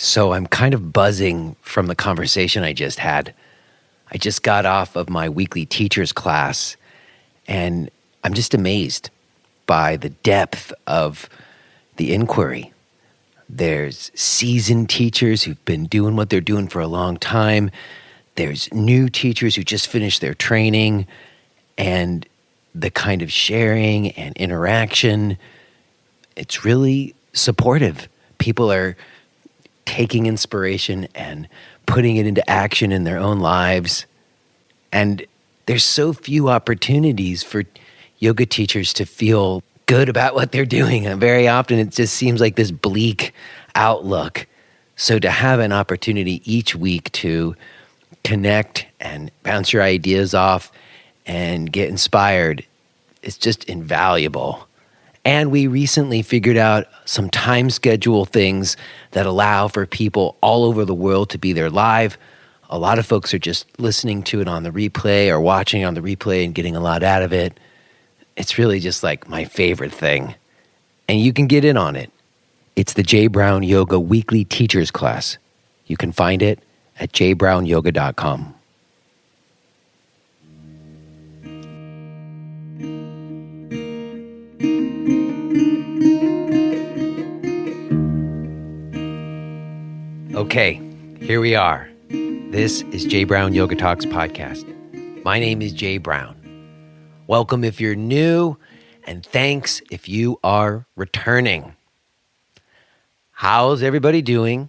So I'm kind of buzzing from the conversation I just had. I just got off of my weekly teachers class, and I'm just amazed by the depth of the inquiry. There's seasoned teachers who've been doing what they're doing for a long time. There's new teachers who just finished their training, and the kind of sharing and interaction, it's really supportive. People are taking inspiration and putting it into action in their own lives. And there's so few opportunities for yoga teachers to feel good about what they're doing. And very often it just seems like this bleak outlook. So to have an opportunity each week to connect and bounce your ideas off and get inspired is just invaluable. And we recently figured out some time schedule things that allow for people all over the world to be there live. A lot of folks are just listening to it on the replay or watching on the replay and getting a lot out of it. It's really just like my favorite thing. And you can get in on it. It's the J. Brown Yoga Weekly Teachers Class. You can find it at jbrownyoga.com. Okay, here we are. This is J. Brown Yoga Talks podcast. My name is J. Brown. Welcome if you're new, and thanks if you are returning. How's everybody doing?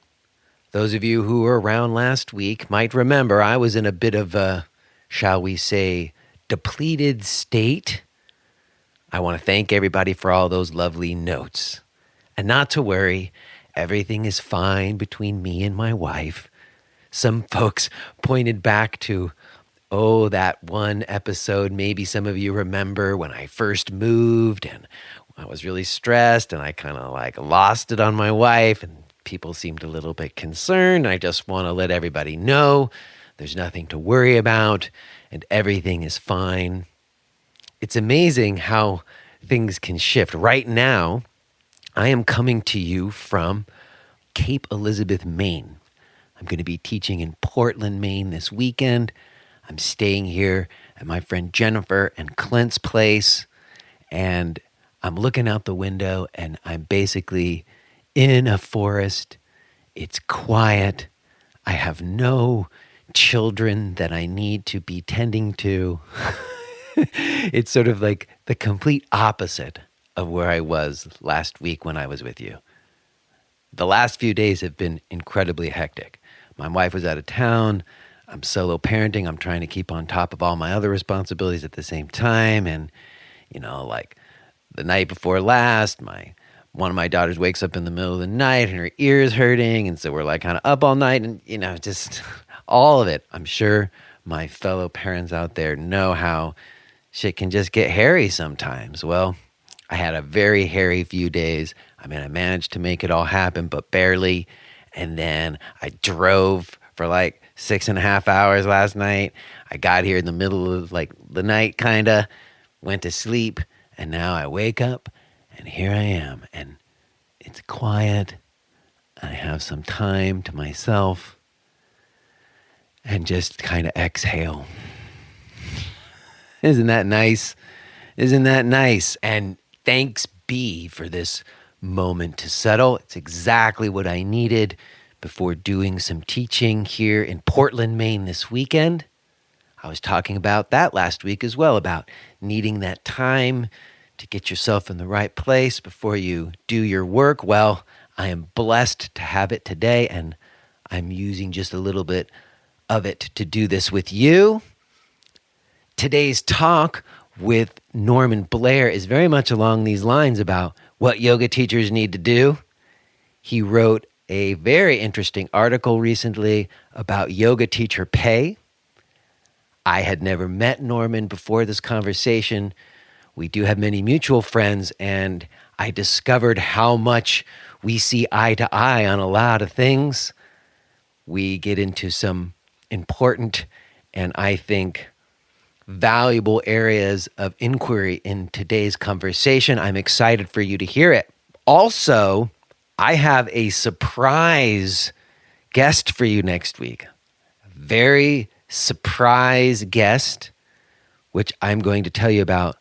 Those of you who were around last week might remember I was in a bit of a, shall we say, depleted state. I want to thank everybody for all those lovely notes. And not to worry, everything is fine between me and my wife. Some folks pointed back to, that one episode, maybe some of you remember when I first moved and I was really stressed and I kind of lost it on my wife and people seemed a little bit concerned. I just want to let everybody know there's nothing to worry about and everything is fine. It's amazing how things can shift. Right now, I am coming to you from Cape Elizabeth, Maine. I'm going to be teaching in Portland, Maine this weekend. I'm staying here at my friend Jennifer and Clint's place, and I'm looking out the window, and I'm basically in a forest. It's quiet. I have no children that I need to be tending to. It's sort of like the complete opposite of where I was last week when I was with you. The last few days have been incredibly hectic. My wife was out of town. I'm solo parenting. I'm trying to keep on top of all my other responsibilities at the same time. And, the night before last, one of my daughters wakes up in the middle of the night and her ear is hurting. And so we're kind of up all night and, just all of it. I'm sure my fellow parents out there know how shit can just get hairy sometimes. Well, I had a very hairy few days. I managed to make it all happen, but barely. And then I drove for 6.5 hours last night. I got here in the middle of the night, went to sleep, and now I wake up, and here I am. And it's quiet. I have some time to myself, and just kind of exhale. Isn't that nice? Isn't that nice? And thanks be for this moment to settle. It's exactly what I needed before doing some teaching here in Portland, Maine this weekend. I was talking about that last week as well, about needing that time to get yourself in the right place before you do your work. Well, I am blessed to have it today, and I'm using just a little bit of it to do this with you. Today's talk with Norman Blair is very much along these lines about what yoga teachers need to do. He wrote a very interesting article recently about yoga teacher pay. I had never met Norman before this conversation. We do have many mutual friends, and I discovered how much we see eye to eye on a lot of things. We get into some important and I think valuable areas of inquiry in today's conversation. I'm excited for you to hear it. Also, I have a surprise guest for you next week. A very surprise guest, which I'm going to tell you about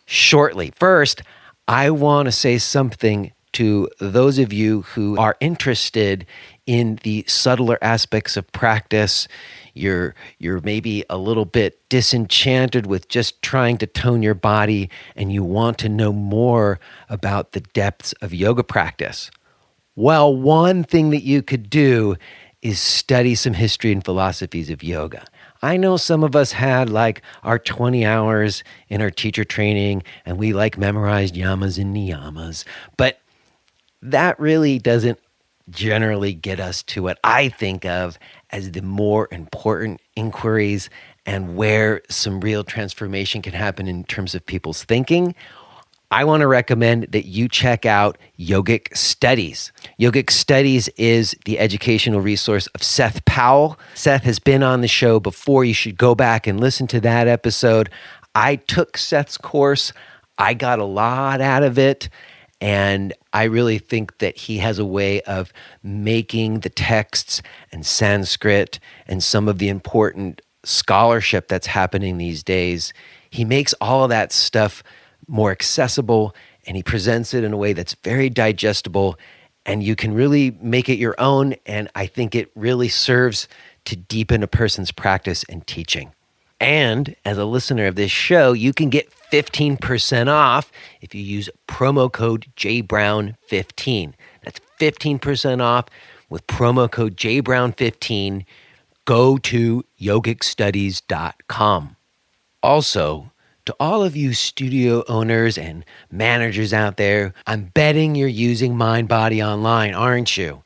shortly. First, I want to say something to those of you who are interested in the subtler aspects of practice. You're maybe a little bit disenchanted with just trying to tone your body, and you want to know more about the depths of yoga practice. Well, one thing that you could do is study some history and philosophies of yoga. I know some of us had like our 20 hours in our teacher training, and we like memorized yamas and niyamas, but that really doesn't generally get us to what I think of as the more important inquiries and where some real transformation can happen in terms of people's thinking. I want to recommend that you check out Yogic Studies. Yogic Studies is the educational resource of Seth Powell. Seth has been on the show before. You should go back and listen to that episode. I took Seth's course. I got a lot out of it. And I really think that he has a way of making the texts and Sanskrit and some of the important scholarship that's happening these days. He makes all of that stuff more accessible, and he presents it in a way that's very digestible, and you can really make it your own. And I think it really serves to deepen a person's practice and teaching. And as a listener of this show, you can get 15% off if you use promo code JBrown15. That's 15% off with promo code JBrown15. Go to yogicstudies.com. Also, to all of you studio owners and managers out there, I'm betting you're using MindBody Online, aren't you?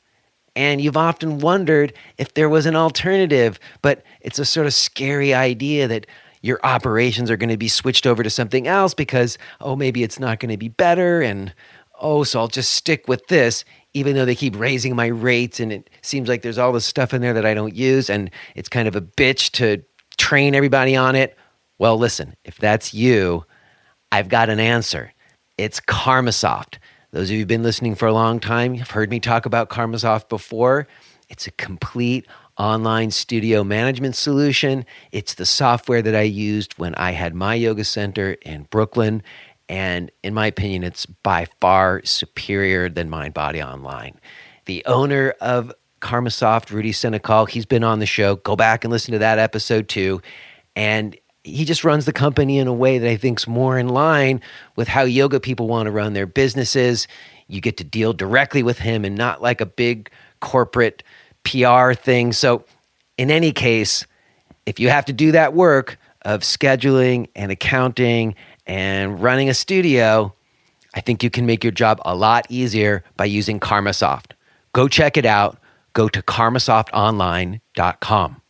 And you've often wondered if there was an alternative, but it's a sort of scary idea that your operations are going to be switched over to something else because, maybe it's not going to be better, and, so I'll just stick with this, even though they keep raising my rates, and it seems like there's all this stuff in there that I don't use, and it's kind of a bitch to train everybody on it. Well, listen, if that's you, I've got an answer. It's KarmaSoft. Those of you who've been listening for a long time, you've heard me talk about KarmaSoft before. It's a complete online studio management solution. It's the software that I used when I had my yoga center in Brooklyn. And in my opinion, it's by far superior than MindBody Online. The owner of KarmaSoft, Rudy Senecal, he's been on the show. Go back and listen to that episode too. And he just runs the company in a way that I think is more in line with how yoga people want to run their businesses. You get to deal directly with him and not like a big corporate PR thing. So in any case, if you have to do that work of scheduling and accounting and running a studio, I think you can make your job a lot easier by using KarmaSoft. Go check it out. Go to karmasoftonline.com.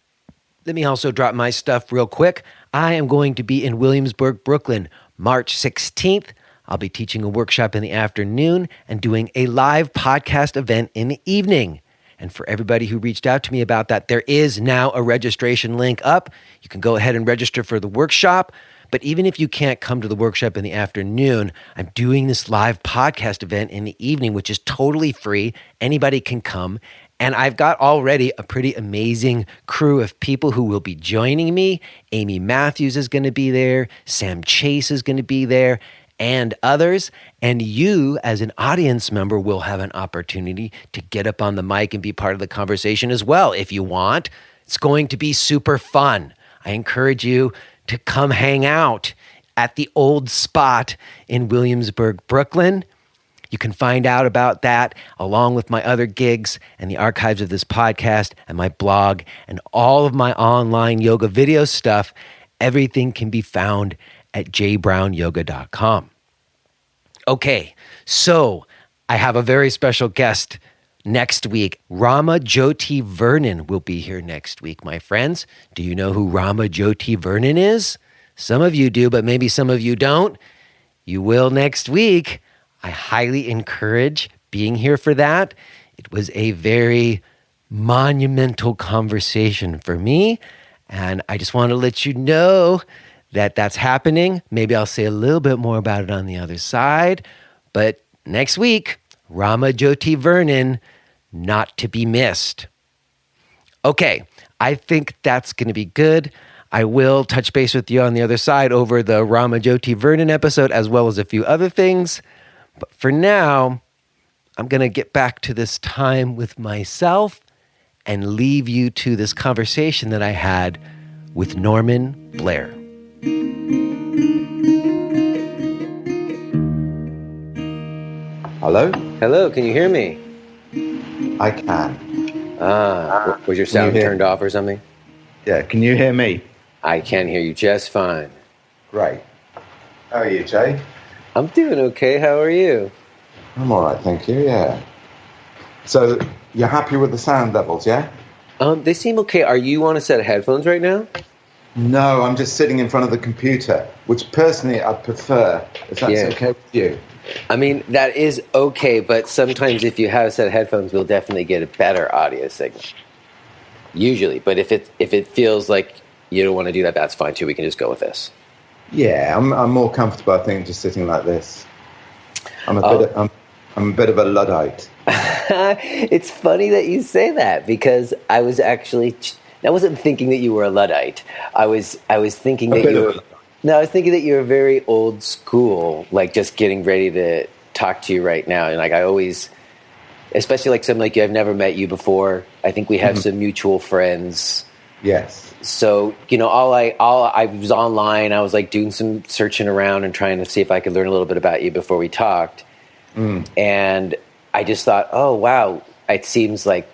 Let me also drop my stuff real quick. I am going to be in Williamsburg, Brooklyn, March 16th. I'll be teaching a workshop in the afternoon and doing a live podcast event in the evening. And for everybody who reached out to me about that, there is now a registration link up. You can go ahead and register for the workshop. But even if you can't come to the workshop in the afternoon, I'm doing this live podcast event in the evening, which is totally free. Anybody can come. And I've got already a pretty amazing crew of people who will be joining me. Amy Matthews is going to be there. Sam Chase is going to be there, and others. And you, as an audience member, will have an opportunity to get up on the mic and be part of the conversation as well if you want. It's going to be super fun. I encourage you to come hang out at the old spot in Williamsburg, Brooklyn. You can find out about that along with my other gigs and the archives of this podcast and my blog and all of my online yoga video stuff. Everything can be found at jbrownyoga.com. Okay, so I have a very special guest next week. Rama Jyoti Vernon will be here next week, my friends. Do you know who Rama Jyoti Vernon is? Some of you do, but maybe some of you don't. You will next week. I highly encourage being here for that. It was a very monumental conversation for me, and I just want to let you know that that's happening. Maybe I'll say a little bit more about it on the other side, but next week, Rama Jyoti Vernon, not to be missed. Okay, I think that's going to be good. I will touch base with you on the other side over the Ramajoti Vernon episode, as well as a few other things. But for now, I'm going to get back to this time with myself and leave you to this conversation that I had with Norman Blair. Hello? Hello, can you hear me? I can. Was your sound turned off or something? Yeah, can you hear me? I can hear you just fine. Great. How are you, Jay? I'm doing okay. How are you? I'm all right, thank you, yeah. So, you're happy with the sound levels, yeah? They seem okay. Are you on a set of headphones right now? No, I'm just sitting in front of the computer, which personally I prefer, if that's okay with you. I mean, that is okay, but sometimes if you have a set of headphones, we'll definitely get a better audio signal. Usually, but if it feels like you don't want to do that, that's fine too. We can just go with this. Yeah, I'm more comfortable, I think, just sitting like this. I'm a bit of a Luddite. It's funny that you say that, because I wasn't thinking that you were a Luddite. I was thinking that you were. No, I was thinking that you're very old school, like just getting ready to talk to you right now. And like I always, especially like something like you, I've never met you before. I think we have some mutual friends. Yes. So, I was online. I was like doing some searching around and trying to see if I could learn a little bit about you before we talked. And I just thought, oh, wow, it seems like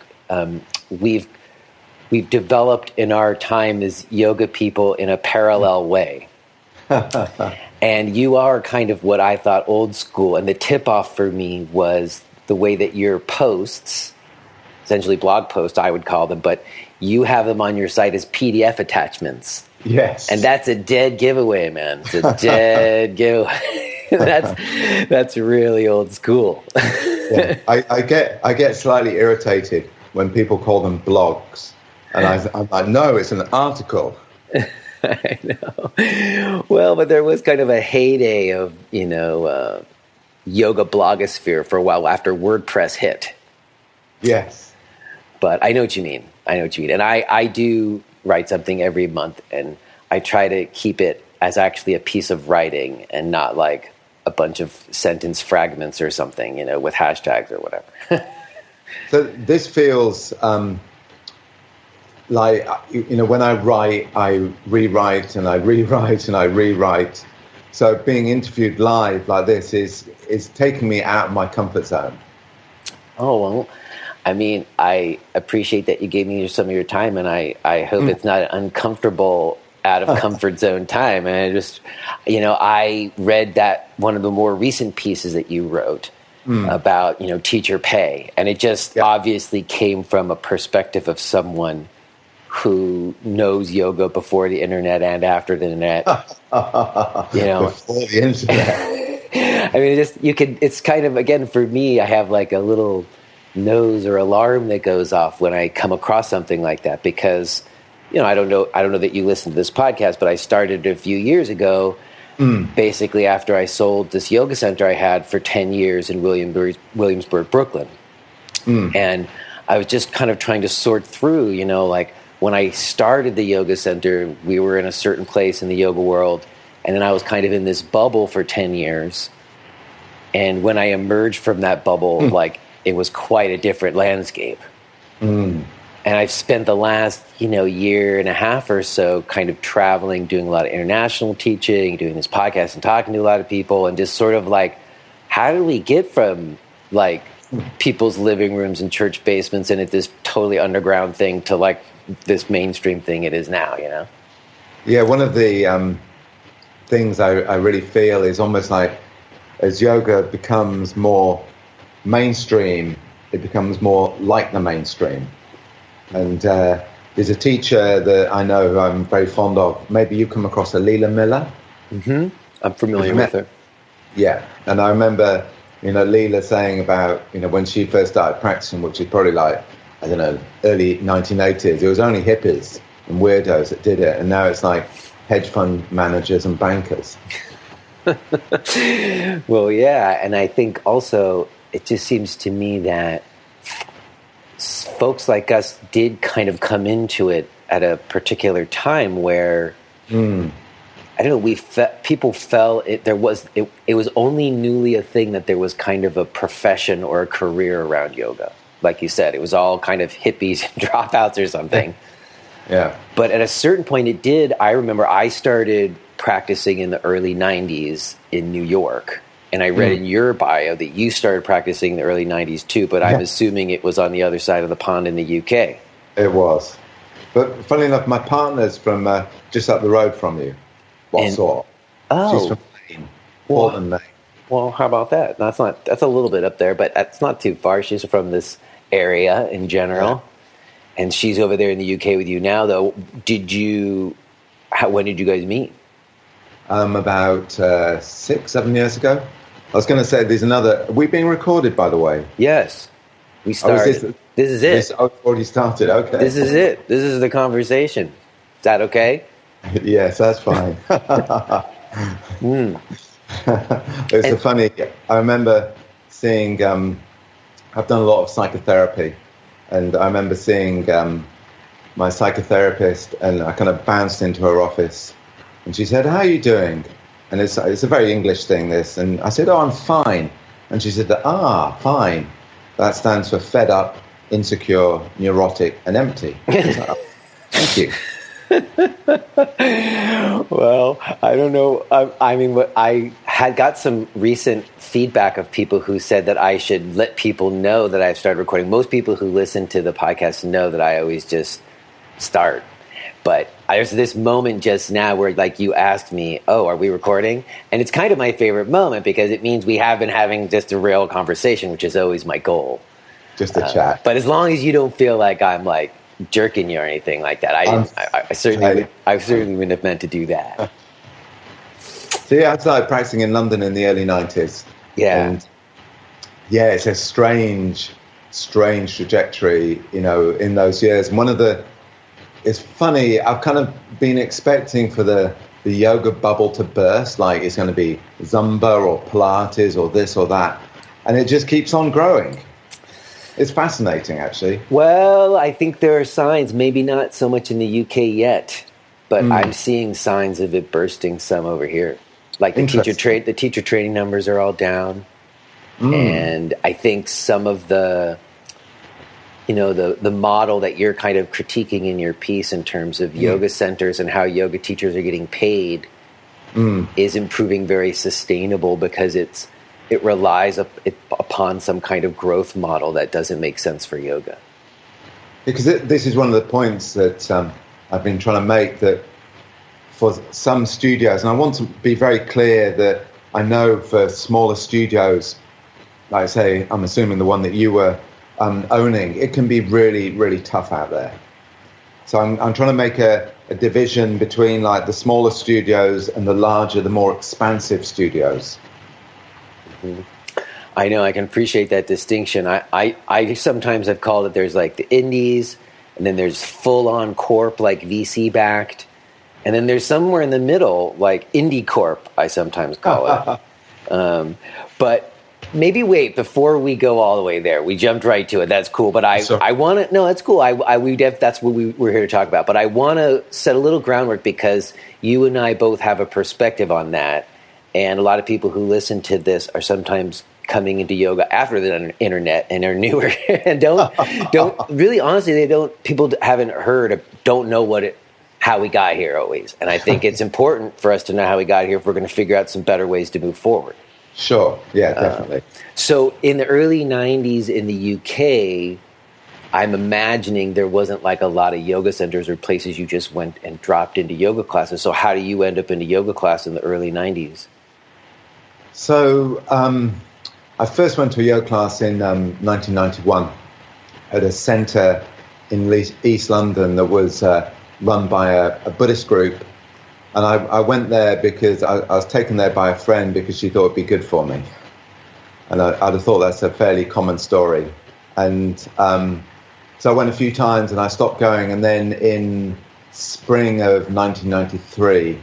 we've developed in our time as yoga people in a parallel way. And you are kind of what I thought old school. And the tip-off for me was the way that your posts, essentially blog posts, I would call them, but you have them on your site as PDF attachments. Yes. And that's a dead giveaway, man. It's a dead giveaway. That's really old school. Yeah. I get slightly irritated when people call them blogs. And I'm like, no, it's an article. I know. Well, but there was kind of a heyday of, yoga blogosphere for a while after WordPress hit. Yes. But I know what you mean. And I do write something every month, and I try to keep it as actually a piece of writing and not like a bunch of sentence fragments or something, with hashtags or whatever. So this feels like, when I write, I rewrite and I rewrite and I rewrite. So being interviewed live like this is taking me out of my comfort zone. Oh, well, I mean, I appreciate that you gave me some of your time, and I hope it's not an uncomfortable, out of comfort zone time. And I just, I read that one of the more recent pieces that you wrote about, teacher pay. And it just obviously came from a perspective of someone who knows yoga before the internet and after the internet. Before the internet. I mean, it's kind of, again, for me, I have like a little nose or alarm that goes off when I come across something like that, because, I don't know that you listen to this podcast, but I started a few years ago, basically after I sold this yoga center I had for 10 years in Williamsburg, Brooklyn. And I was just kind of trying to sort through, like when I started the yoga center, we were in a certain place in the yoga world. And then I was kind of in this bubble for 10 years. And when I emerged from that bubble, like it was quite a different landscape. And I've spent the last, year and a half or so kind of traveling, doing a lot of international teaching, doing this podcast and talking to a lot of people, and just sort of like, how do we get from like people's living rooms and church basements and at this totally underground thing to like this mainstream thing it is now, Yeah, one of the things I really feel is almost like as yoga becomes more mainstream, it becomes more like the mainstream. And there's a teacher that I know who I'm very fond of. Maybe you come across Leela Miller. I'm familiar with her. Yeah, and I remember, Leela saying about, when she first started practicing, which is probably like, I don't know, early 1980s, it was only hippies and weirdos that did it. And now it's like hedge fund managers and bankers. Well, yeah. And I think also it just seems to me that folks like us did kind of come into it at a particular time where I don't know. People felt it. It was only newly a thing that there was kind of a profession or a career around yoga. Like you said, it was all kind of hippies and dropouts or something. Yeah. But at a certain point, it did. I remember I started practicing in the early '90s in New York, and I read in your bio that you started practicing in the early '90s too. But I'm assuming it was on the other side of the pond in the UK. It was. But funnily enough, my partner's from just up the road from you. Walsall. She's from Maine. Portland, Maine. Well, how about that? That's a little bit up there, but that's not too far. She's from this area in general, and she's over there in the UK with you now. Though, when did you guys meet? About 6-7 years ago. I was going to say there's another. We've been recorded, by the way. Yes, we started. This is it. This already started. Okay. This is it. This is the conversation. Is that okay? Yes, that's fine. It's funny. I remember seeing. I've done a lot of psychotherapy, and I remember seeing my psychotherapist, and I kind of bounced into her office, and she said, "How are you doing?" And it's a very English thing, this, and I said, "Oh, I'm fine." And she said, "Fine. That stands for fed up, insecure, neurotic, and empty." I was like, "Oh, thank you." Well, I don't know. I had got some recent feedback of people who said that I should let people know that I've started recording. Most people who listen to the podcast know that I always just start. But there's this moment just now where, like, you asked me, "Oh, are we recording?" And it's kind of my favorite moment because it means we have been having just a real conversation, which is always my goal. Just a chat. But as long as you don't feel like I'm like jerking you or anything like that, I certainly wouldn't have meant to do that. See, I started practicing in London in the early 90s. Yeah. And yeah, it's a strange trajectory, in those years. And it's funny, I've kind of been expecting for the yoga bubble to burst, like it's going to be Zumba or Pilates or this or that. And it just keeps on growing. It's fascinating, actually. Well, I think there are signs, maybe not so much in the UK yet, but I'm seeing signs of it bursting some over here. Like the teacher training numbers are all down. And I think some of the model that you're kind of critiquing in your piece in terms of yoga centers and how yoga teachers are getting paid is improving very sustainable because it relies upon some kind of growth model that doesn't make sense for yoga. Because this is one of the points that I've been trying to make, that for some studios, and I want to be very clear that I know for smaller studios, like I say, I'm assuming the one that you were owning, it can be really, really tough out there. So I'm trying to make a division between like the smaller studios and the larger, the more expansive studios. I know, I can appreciate that distinction. I sometimes have called it, there's like the indies, and then there's full-on corp, like VC-backed, and then there's somewhere in the middle, like indie corp, I sometimes call it. But maybe wait, before we go all the way there, we jumped right to it. That's cool, but I want to, no, that's cool. That's what we're here to talk about. But I want to set a little groundwork because you and I both have a perspective on that. And a lot of people who listen to this are sometimes coming into yoga after the internet and are newer and don't really, honestly, people haven't heard, don't know how we got here always. And I think it's important for us to know how we got here if we're going to figure out some better ways to move forward. Sure. Yeah, definitely. So in the early 90s in the UK, I'm imagining there wasn't like a lot of yoga centers or places you just went and dropped into yoga classes. So how do you end up in a yoga class in the early 90s? So I first went to a yoga class in 1991 at a centre in East London that was run by a Buddhist group. And I went there because I was taken there by a friend because she thought it'd be good for me. And I'd have thought that's a fairly common story. And so I went a few times and I stopped going. And then in spring of 1993,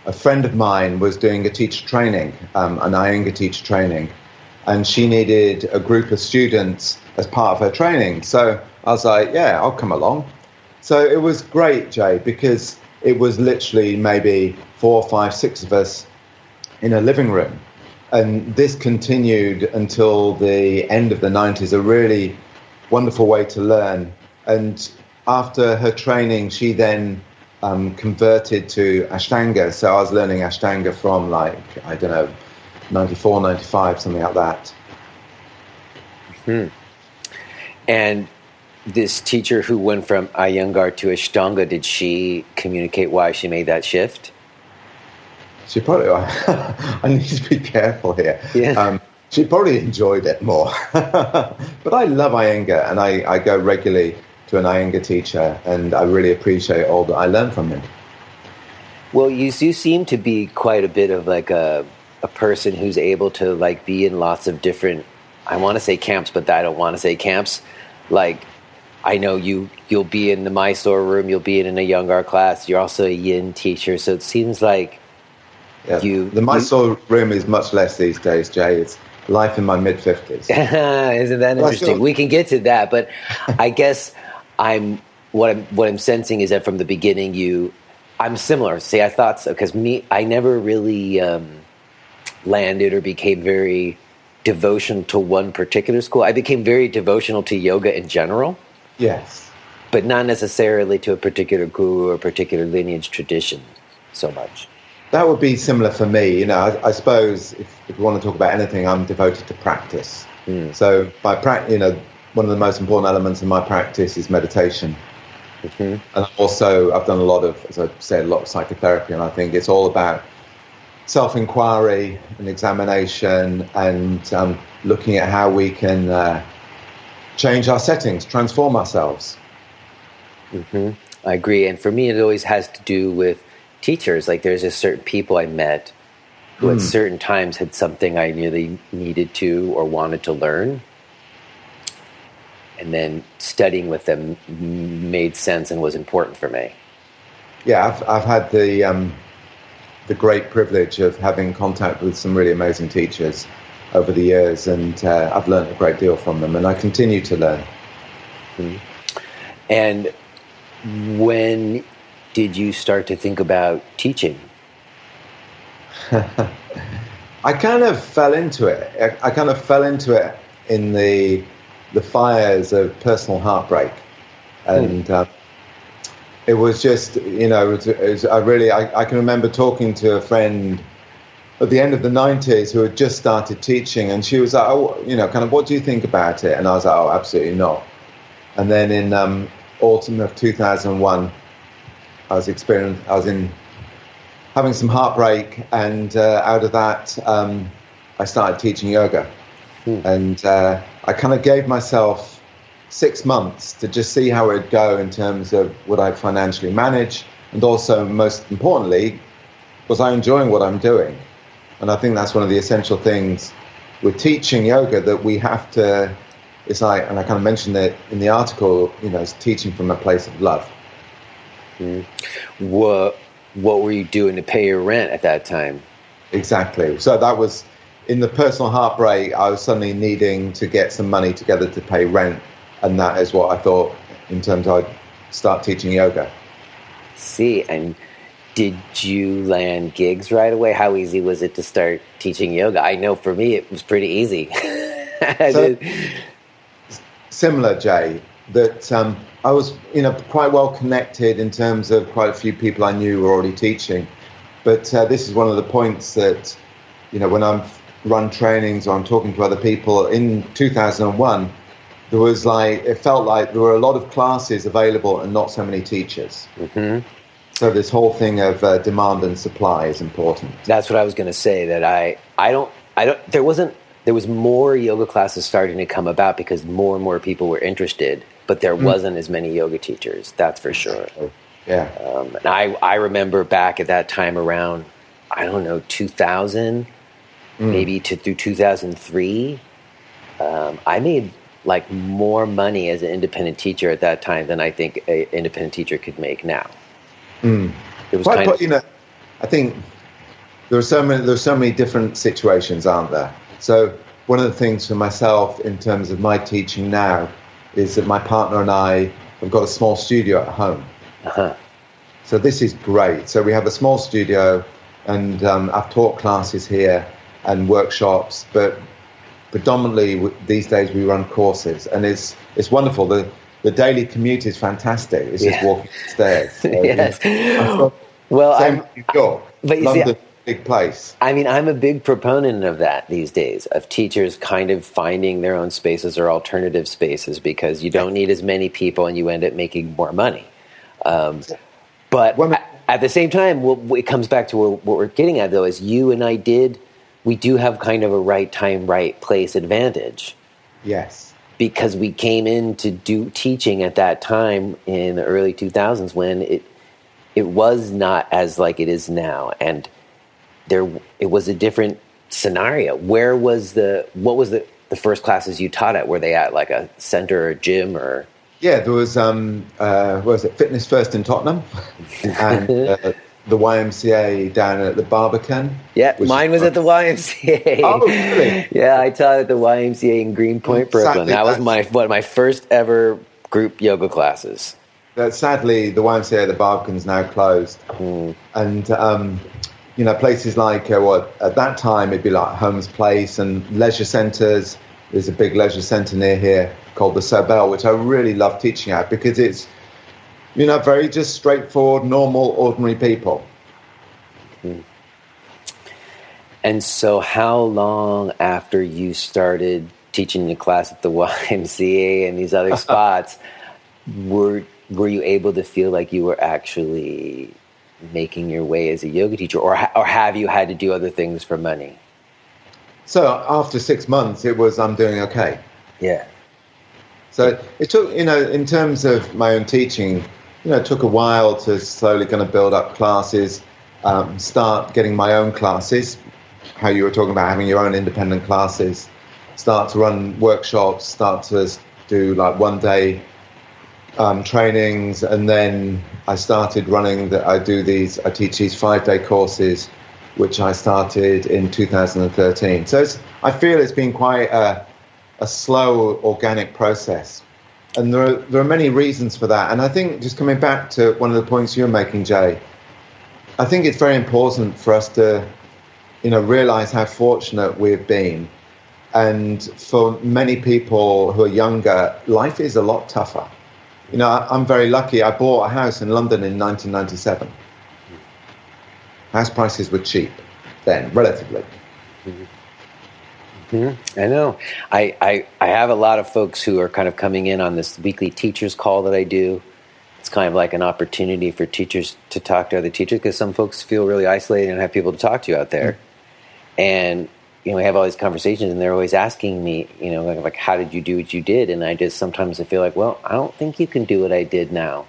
a friend of mine was doing a teacher training, an Iyengar teacher training. and she needed a group of students as part of her training. So I was like, yeah, I'll come along. So it was great, Jay, because it was literally maybe 4, 5, 6 of us in a living room. And this continued until the end of the 90s, a really wonderful way to learn. And after her training, she then converted to Ashtanga. So I was learning Ashtanga from 94, 95, something like that. Hmm. And this teacher who went from Iyengar to Ashtanga, did she communicate why she made that shift? She probably, I need to be careful here. Yeah. She probably enjoyed it more. But I love Iyengar, and I go regularly to an Iyengar teacher, and I really appreciate all that I learn from him. Well, you seem to be quite a bit of like a person who's able to like be in lots of different, I want to say camps, but I don't want to say camps. Like, I know you'll be in the Mysore room, you'll be in a Iyengar class, you're also a Yin teacher, so it seems like the Mysore room is much less these days, Jay. It's life in my mid-50s. Isn't that interesting? We can get to that, but I guess what I'm sensing is that from the beginning I'm similar. See, I thought so, because I never really landed or became very devotional to one particular school. I became very devotional to yoga in general. Yes. But not necessarily to a particular guru or a particular lineage tradition so much. That would be similar for me. I suppose if you want to talk about anything, I'm devoted to practice. So one of the most important elements of my practice is meditation. And also, I've done a lot of psychotherapy, and I think it's all about self-inquiry and examination and looking at how we can change our settings, transform ourselves. I agree. And for me, it always has to do with teachers. Like, there's just certain people I met who at certain times had something I really needed to or wanted to learn. And then studying with them made sense and was important for me. Yeah, I've had the great privilege of having contact with some really amazing teachers over the years, and I've learned a great deal from them, and I continue to learn. And when did you start to think about teaching? I kind of fell into it. I kind of fell into it in the fires of personal heartbreak, and it was just, I can remember talking to a friend at the end of the 90s who had just started teaching, and she was like, what do you think about it? And I was like, oh, absolutely not. And then in autumn of 2001, I was having some heartbreak, and out of that, I started teaching yoga. And I kind of gave myself 6 months to just see how it would go in terms of would I financially manage, and also, most importantly, was I enjoying what I'm doing? And I think that's one of the essential things with teaching yoga, that we have to, it's like, and I kind of mentioned it in the article, it's teaching from a place of love. What were you doing to pay your rent at that time? Exactly. So that was, in the personal heartbreak, I was suddenly needing to get some money together to pay rent. And that is what I thought in terms of I'd start teaching yoga. See, and did you land gigs right away? How easy was it to start teaching yoga? I know for me it was pretty easy. Similar, Jay, that I was quite well connected in terms of quite a few people I knew were already teaching. But this is one of the points that, when I'm run trainings or I'm talking to other people in 2001, it felt like there were a lot of classes available and not so many teachers. So this whole thing of demand and supply is important. That's what I was going to say, that there was more yoga classes starting to come about because more and more people were interested, but there wasn't as many yoga teachers. That's for sure. Yeah. And I remember back at that time around, 2000, maybe through 2003, I made like more money as an independent teacher at that time than I think an independent teacher could make now. It was I think there's so many different situations, aren't there? So one of the things for myself in terms of my teaching now is that my partner and I have got a small studio at home. Uh-huh. So this is great. So we have a small studio, and I've taught classes here and workshops, but predominantly these days we run courses, and it's wonderful. The daily commute is fantastic. It's just walking upstairs. So, Yes. Well, same with New York, but London, big place. I mean, I'm a big proponent of that these days, of teachers kind of finding their own spaces or alternative spaces, because you don't need as many people and you end up making more money. But at the same time, it comes back to what we're getting at, though, is you and I we do have kind of a right time, right place advantage. Yes. Because we came in to do teaching at that time in the early 2000s when it was not as like it is now. And it was a different scenario. What was the first classes you taught at? Were they at like a center or a gym or? Yeah, there was what was it? Fitness First in Tottenham, and the YMCA down at the Barbican. Yeah, mine was at the YMCA. Oh, really? Yeah, I taught at the YMCA in Greenpoint, Brooklyn. That was my first ever group yoga classes. Sadly, the YMCA at the Barbican's now closed, and places like at that time it'd be like Holmes Place and leisure centres. There's a big leisure centre near here called the Sobel, which I really love teaching at because it's, very just straightforward, normal, ordinary people. And so how long after you started teaching the class at the YMCA and these other spots were you able to feel like you were actually making your way as a yoga teacher, or have you had to do other things for money? So after 6 months, it was, I'm doing okay. Yeah. So it took, in terms of my own teaching, it took a while to slowly kind of build up classes, start getting my own classes, how you were talking about having your own independent classes, start to run workshops, start to do like one-day trainings, and then I started running I teach these 5-day courses, which I started in 2013. So I feel it's been quite a slow, organic process. And there are many reasons for that. And I think, just coming back to one of the points you're making, Jay, I think it's very important for us to, realize how fortunate we've been. And for many people who are younger, life is a lot tougher. I'm very lucky. I bought a house in London in 1997. House prices were cheap then, relatively. Mm-hmm. I know. I have a lot of folks who are kind of coming in on this weekly teachers call that I do. It's kind of like an opportunity for teachers to talk to other teachers, because some folks feel really isolated and have people to talk to out there. Mm-hmm. And we have all these conversations, and they're always asking me, like, how did you do what you did? And I sometimes I feel like, well, I don't think you can do what I did now.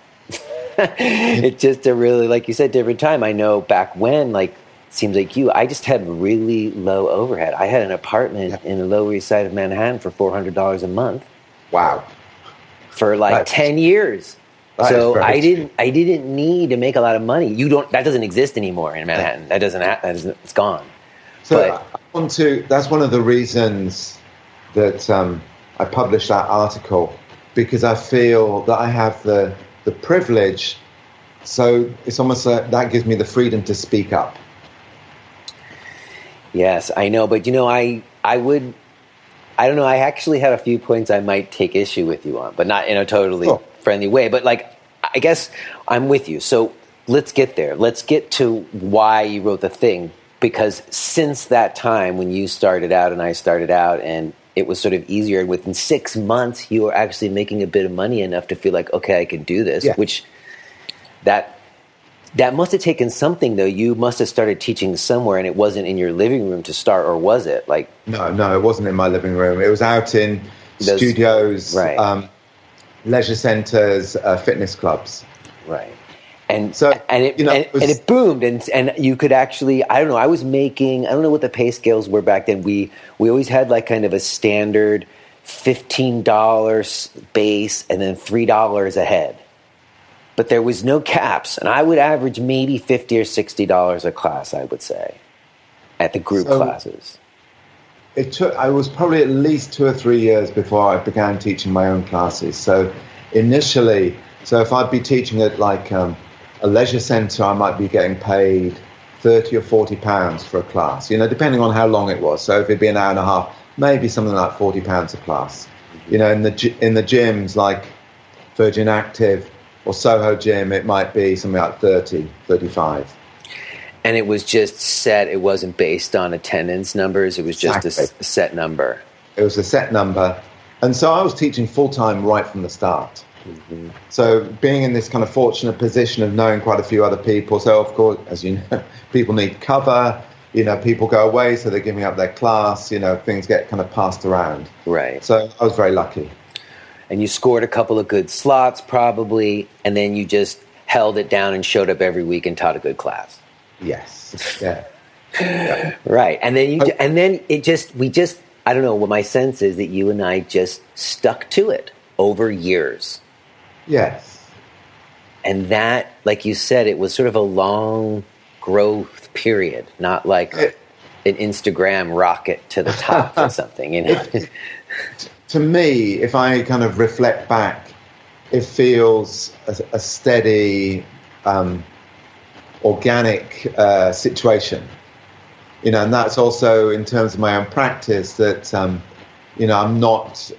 It's just a really, like you said, different time. I know back when, like, seems like I just had really low overhead. I had an apartment in the Lower East Side of Manhattan for $400 a month. Wow. For like 10 years. So I didn't need to make a lot of money. That doesn't exist anymore in Manhattan. That doesn't it's gone. So that's one of the reasons that I published that article, because I feel that I have the privilege. So it's almost like that gives me the freedom to speak up. Yes, I know. But, I don't know. I actually had a few points I might take issue with you on, but not in a totally friendly way. But, like, I guess I'm with you. So let's get there. Let's get to why you wrote the thing. Because since that time when you started out and I started out, and it was sort of easier, and within 6 months you were actually making a bit of money enough to feel like, okay, I can do this, which that must have taken something, though. You must have started teaching somewhere, and it wasn't in your living room to start, or was it? Like, No, it wasn't in my living room. It was out in studios, leisure centres, fitness clubs. Right. And so, and it boomed, and you could actually, I don't know, I was making, I don't know what the pay scales were back then. We always had like kind of a standard $15 base and then $3 a head. But there was no caps, and I would average maybe $50 or $60 a class, I would say, at the group classes. I was probably at least 2 or 3 years before I began teaching my own classes. So initially, if I'd be teaching at like a leisure centre, I might be getting paid £30 or £40 for a class, depending on how long it was. So if it'd be an hour and a half, maybe something like £40 a class. In the gyms like Virgin Active or Soho Gym, it might be something like 30, 35. And it was just set, it wasn't based on attendance numbers, it was just a set number. It was a set number. And so I was teaching full-time right from the start. Mm-hmm. So being in this kind of fortunate position of knowing quite a few other people, so of course, as you know, people need cover, people go away, so they're giving up their class, things get kind of passed around. Right. So I was very lucky. And you scored a couple of good slots probably, and then you just held it down and showed up every week and taught a good class. Yes. Yeah. Right. And then I don't know, what my sense is that you and I just stuck to it over years. Yes. And that, like you said, it was sort of a long growth period, not like an Instagram rocket to the top or something, To me, if I kind of reflect back, it feels a steady, organic situation, and that's also in terms of my own practice that, I'm not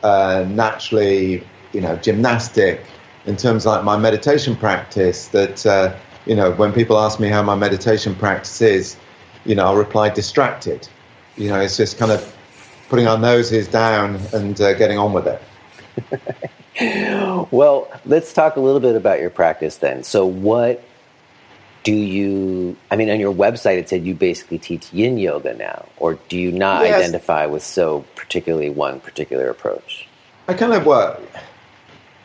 naturally, gymnastic in terms of like my meditation practice that, when people ask me how my meditation practice is, I'll reply distracted. It's just kind of putting our noses down and getting on with it. Well, let's talk a little bit about your practice then. So what on your website it said you basically teach yin yoga now, or do you not identify with particularly one particular approach? I kind of work.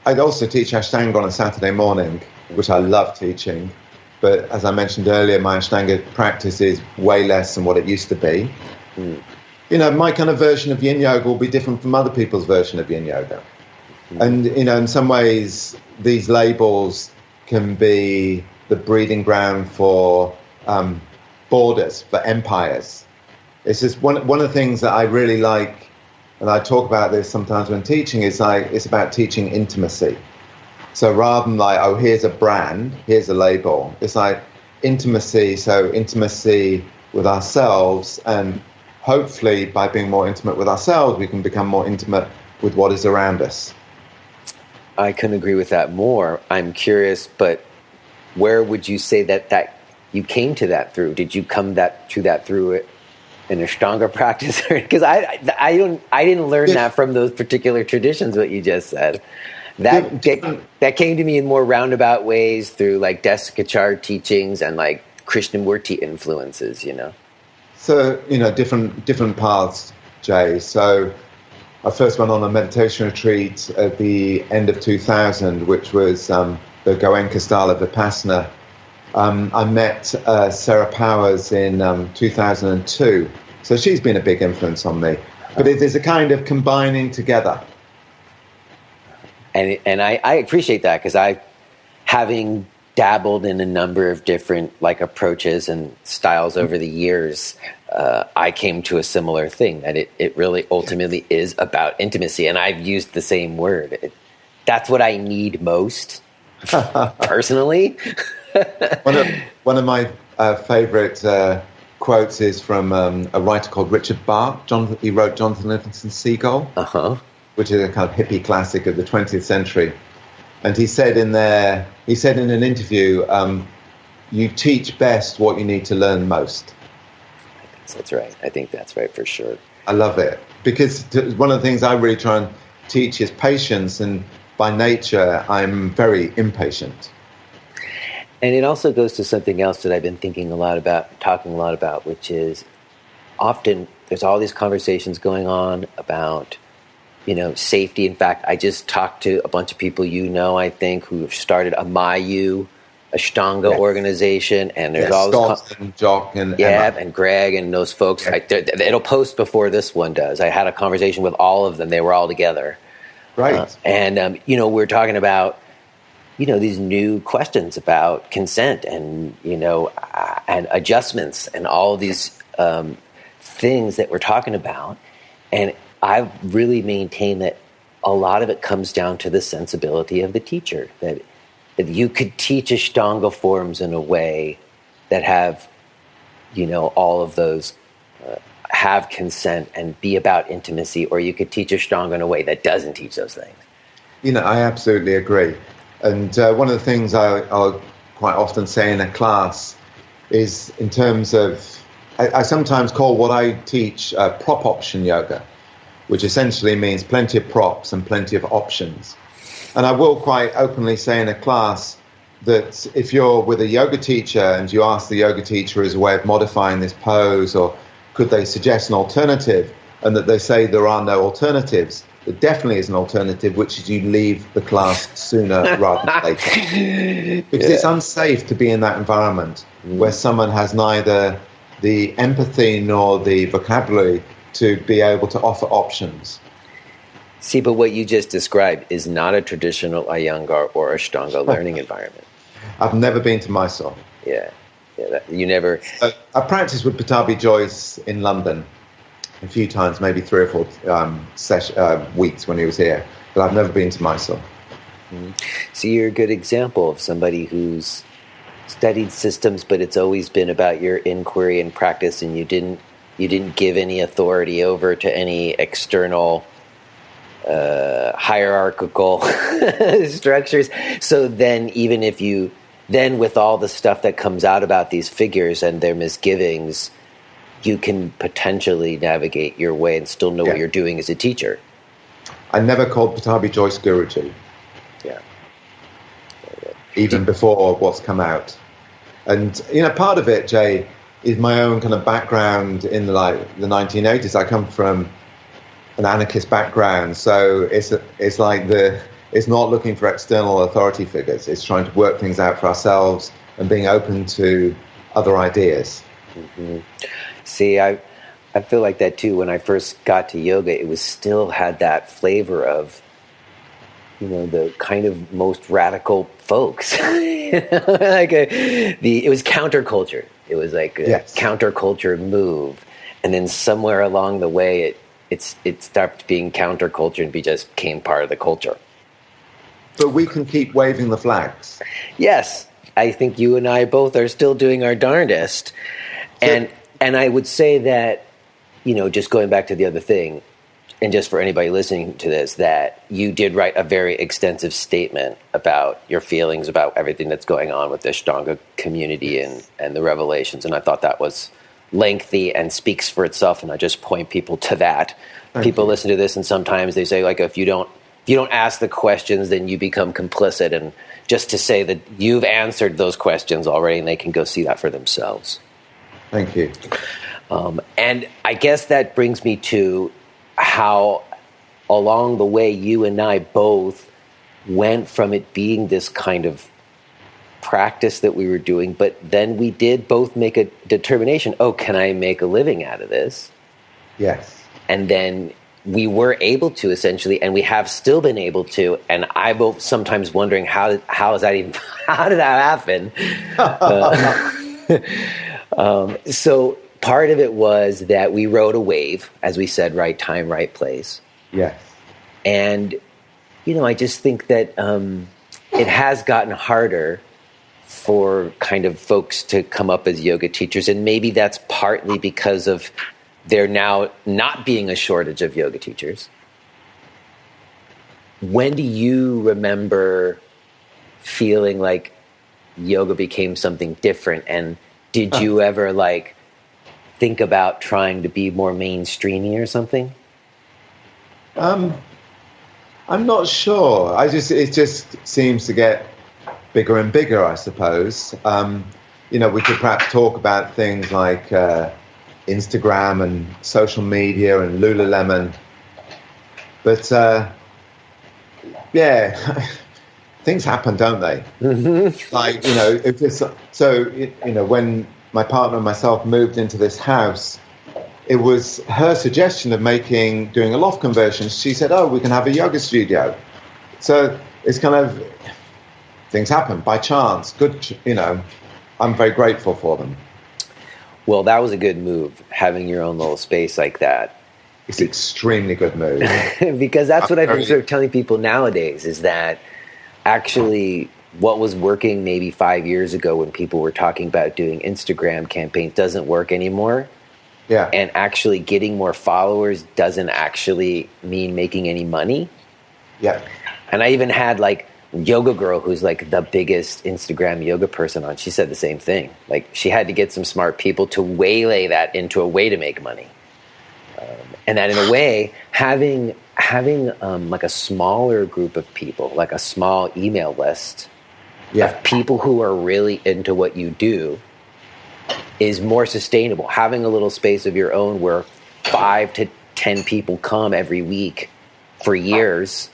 I'd also teach Ashtanga on a Saturday morning, which I love teaching. But as I mentioned earlier, my Ashtanga practice is way less than what it used to be. My kind of version of yin yoga will be different from other people's version of yin yoga. And, in some ways, these labels can be the breeding ground for borders, for empires. It's just one of the things that I really like, and I talk about this sometimes when teaching, is like it's about teaching intimacy. So rather than like, oh, here's a brand, here's a label, it's like intimacy, so intimacy with ourselves, and hopefully by being more intimate with ourselves, we can become more intimate with what is around us. I couldn't agree with that more. I'm curious, but where would you say that you came to that through? Did you come to that through an Ashtanga practice? Because I didn't learn that from those particular traditions, what you just said. That came to me in more roundabout ways through like Desikachar teachings and like Krishnamurti influences, So, different paths, Jay. So I first went on a meditation retreat at the end of 2000, which was the Goenka style of Vipassana. I met Sarah Powers in 2002. So she's been a big influence on me. But there's a kind of combining together. And I appreciate that, because having dabbled in a number of different like approaches and styles over the years, I came to a similar thing, that it really ultimately is about intimacy. And I've used the same word. That's what I need most, personally. One of my favorite quotes is from a writer called Richard Bach. He wrote Jonathan Livingston Seagull, which is a kind of hippie classic of the 20th century. And he said in an interview, you teach best what you need to learn most. That's right. I think that's right for sure. I love it, because one of the things I really try and teach is patience, and by nature, I'm very impatient. And it also goes to something else that I've been talking a lot about, which is often there's all these conversations going on about, safety. In fact, I just talked to a bunch of people I think, who have started a Mayu Ashtanga organization, and there's all Scott and Jock and Emma. And Greg and those folks. Yeah. It'll post before this one does. I had a conversation with all of them. They were all together. Right. We're talking about, these new questions about consent and, and adjustments and all of these things that we're talking about. And I've really maintained that a lot of it comes down to the sensibility of the teacher, that you could teach Ashtanga forms in a way that have, all of those have consent and be about intimacy, or you could teach Ashtanga in a way that doesn't teach those things. I absolutely agree. And one of the things I'll quite often say in a class is in terms of, I sometimes call what I teach prop option yoga, which essentially means plenty of props and plenty of options. And I will quite openly say in a class that if you're with a yoga teacher and you ask the yoga teacher as a way of modifying this pose, or could they suggest an alternative, and that they say there are no alternatives, there definitely is an alternative, which is you leave the class sooner rather than later. Because it's unsafe to be in that environment where someone has neither the empathy nor the vocabulary to be able to offer options. See, but what you just described is not a traditional Iyengar or Ashtanga learning environment. I've never been to Mysore. You never... I practiced with Patabi Joyce in London a few times, maybe 3 or 4 weeks when he was here, but I've never been to Mysore. Mm-hmm. So you're a good example of somebody who's studied systems, but it's always been about your inquiry and practice, and you didn't give any authority over to any external hierarchical structures. So then then with all the stuff that comes out about these figures and their misgivings, you can potentially navigate your way and still know what you're doing as a teacher. I never called Patabi Joyce Guruji. Yeah. Even before what's come out. And, part of it, Jay, is my own kind of background in the 1980s. I come from an anarchist background, so it's like it's not looking for external authority figures. It's trying to work things out for ourselves and being open to other ideas. Mm-hmm. See, I feel like that too. When I first got to yoga, it was still had that flavor of, the kind of most radical folks. It was counterculture. It was like a counterculture move, and then somewhere along the way, it stopped being counterculture and became part of the culture. But we can keep waving the flags. Yes, I think you and I both are still doing our darndest. And I would say that, just going back to the other thing, and just for anybody listening to this, that you did write a very extensive statement about your feelings about everything that's going on with the Ashtanga community and the revelations. And I thought that was lengthy and speaks for itself. And I just point people to that. People listen to this and sometimes they say, like, if you don't ask the questions, then you become complicit. And just to say that you've answered those questions already and they can go see that for themselves. Thank you. And I guess that brings me to how along the way you and I both went from it being this kind of practice that we were doing, but then we did both make a determination, can I make a living out of this? Yes. And then we were able to, essentially, and we have still been able to, and I'm both sometimes wondering how did that happen? So part of it was that we rode a wave, as we said, right time, right place. Yes. And, I just think that it has gotten harder for kind of folks to come up as yoga teachers. And maybe that's partly because of there now not being a shortage of yoga teachers. When do you remember feeling like yoga became something different? And did you ever think about trying to be more mainstreamy or something? I'm not sure. It just seems to get bigger and bigger, I suppose. We could perhaps talk about things like Instagram and social media and Lululemon. But things happen, don't they? Mm-hmm. When my partner and myself moved into this house, it was her suggestion of doing a loft conversion. She said, we can have a yoga studio. So it's kind of, things happen by chance. Good, I'm very grateful for them. Well, that was a good move, having your own little space like that. It's extremely good mood. Because that's what I've been sort of telling people nowadays, is that actually what was working maybe 5 years ago when people were talking about doing Instagram campaigns doesn't work anymore. Yeah. And actually getting more followers doesn't actually mean making any money. Yeah. And I even had like Yoga Girl, who's like the biggest Instagram yoga person on. She said the same thing. Like she had to get some smart people to waylay that into a way to make money. And that in a way, having like a smaller group of people, like a small email list of people who are really into what you do is more sustainable. Having a little space of your own where 5 to 10 people come every week for years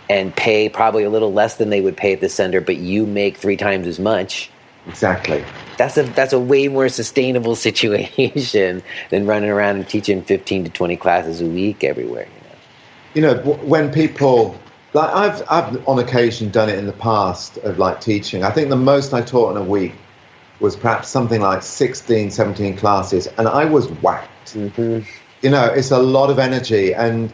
and pay probably a little less than they would pay at the center, but you make 3 times as much. Exactly. That's a way more sustainable situation than running around and teaching 15 to 20 classes a week everywhere. When people, like I've on occasion done it in the past of like teaching. I think the most I taught in a week was perhaps something like 16, 17 classes, and I was whacked. Mm-hmm. It's a lot of energy. And,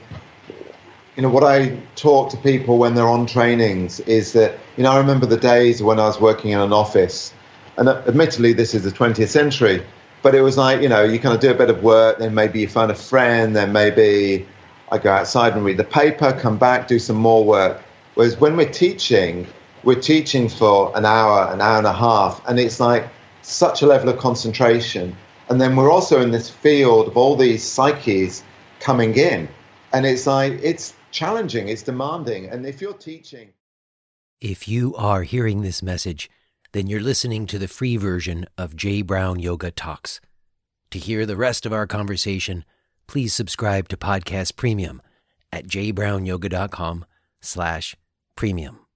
what I talk to people when they're on trainings is that, I remember the days when I was working in an office, and admittedly, this is the 20th century, but it was like, you kind of do a bit of work, then maybe you find a friend, then maybe I go outside and read the paper, come back, do some more work. Whereas when we're teaching for an hour and a half, and it's like such a level of concentration. And then we're also in this field of all these psyches coming in. And it's like, it's challenging, it's demanding. And if you're teaching... If you are hearing this message, then you're listening to the free version of Jay Brown Yoga Talks. To hear the rest of our conversation, please subscribe to Podcast Premium at jbrownyoga.com/premium.